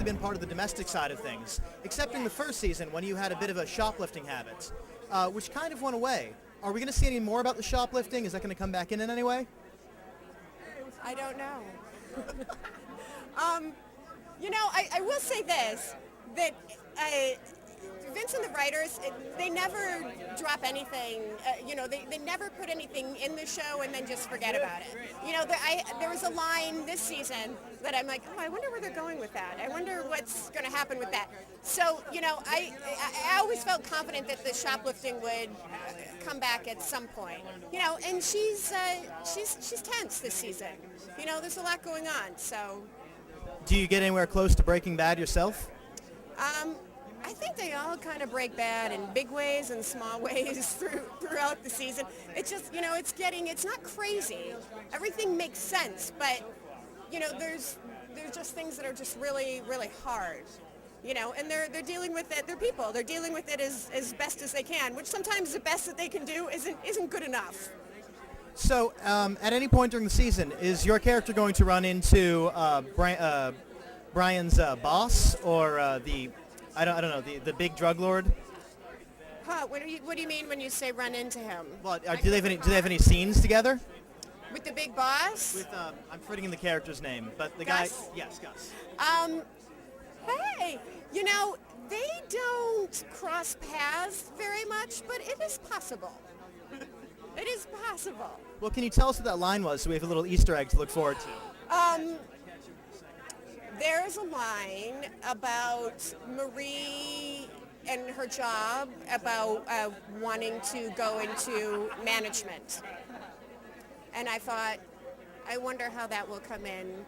mostly been part of the domestic side of things, except in the first season when you had a bit of a shoplifting habit, which kind of went away. Are we going to see any more about the shoplifting? Is that going to come back in any way? I don't know. I will say this, that Vince and the writers, they never drop anything, they never put anything in the show and then just forget about it. There was a line this season that I'm like, oh, I wonder where they're going with that. I wonder what's going to happen with that. So, I always felt confident that the shoplifting would come back at some point. And she's tense this season. There's a lot going on, so. Do you get anywhere close to Breaking Bad yourself? I think they all kind of break bad in big ways and small ways throughout the season. It's just, it's not crazy. Everything makes sense, but, there's just things that are just really, really hard. And they're dealing with it. They're people. They're dealing with it as best as they can, which sometimes the best that they can do isn't good enough. So, at any point during the season, is your character going to run into Brian's boss or I don't know, the big drug lord? Huh? What do you mean when you say run into him? Well, do they have any scenes together? With the big boss? With I'm forgetting the character's name, but the Gus? guy. Yes, Gus. Hey, they don't cross paths very much, but it is possible. It is possible. Well, can you tell us what that line was so we have a little Easter egg to look forward to? There's a line about Marie and her job, about wanting to go into management. And I thought, I wonder how that will come in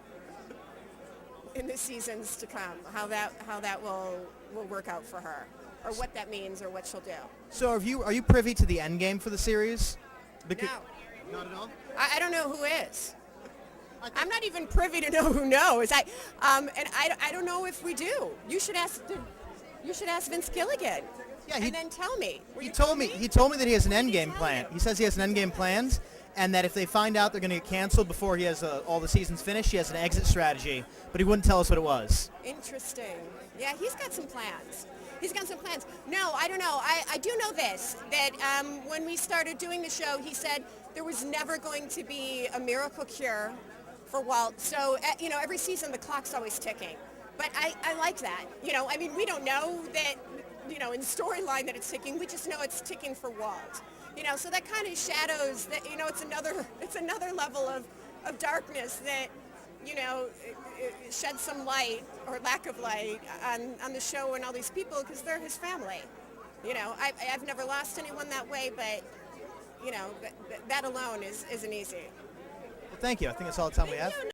the seasons to come, how that will work out for her, or what that means, or what she'll do. So are you privy to the end game for the series? No. Not at all? I don't know who is. I'm not even privy to know who knows. I don't know if we do. You should ask Vince Gilligan. Yeah, and then tell me. He told me that he has an end game plan. He says he has an end game plans, and that if they find out they're going to get canceled before he has all the seasons finished, he has an exit strategy. But he wouldn't tell us what it was. Interesting. Yeah, he's got some plans. No, I don't know. I do know this, that when we started doing the show, he said there was never going to be a miracle cure for Walt. So, every season the clock's always ticking. But I like that. We don't know that, in storyline that it's ticking. We just know it's ticking for Walt. So that kind of shadows that, it's another level of darkness that, it sheds some light or lack of light on the show and all these people because they're his family. I've never lost anyone that way, but, that alone isn't easy. Well, thank you. I think that's all the time we have.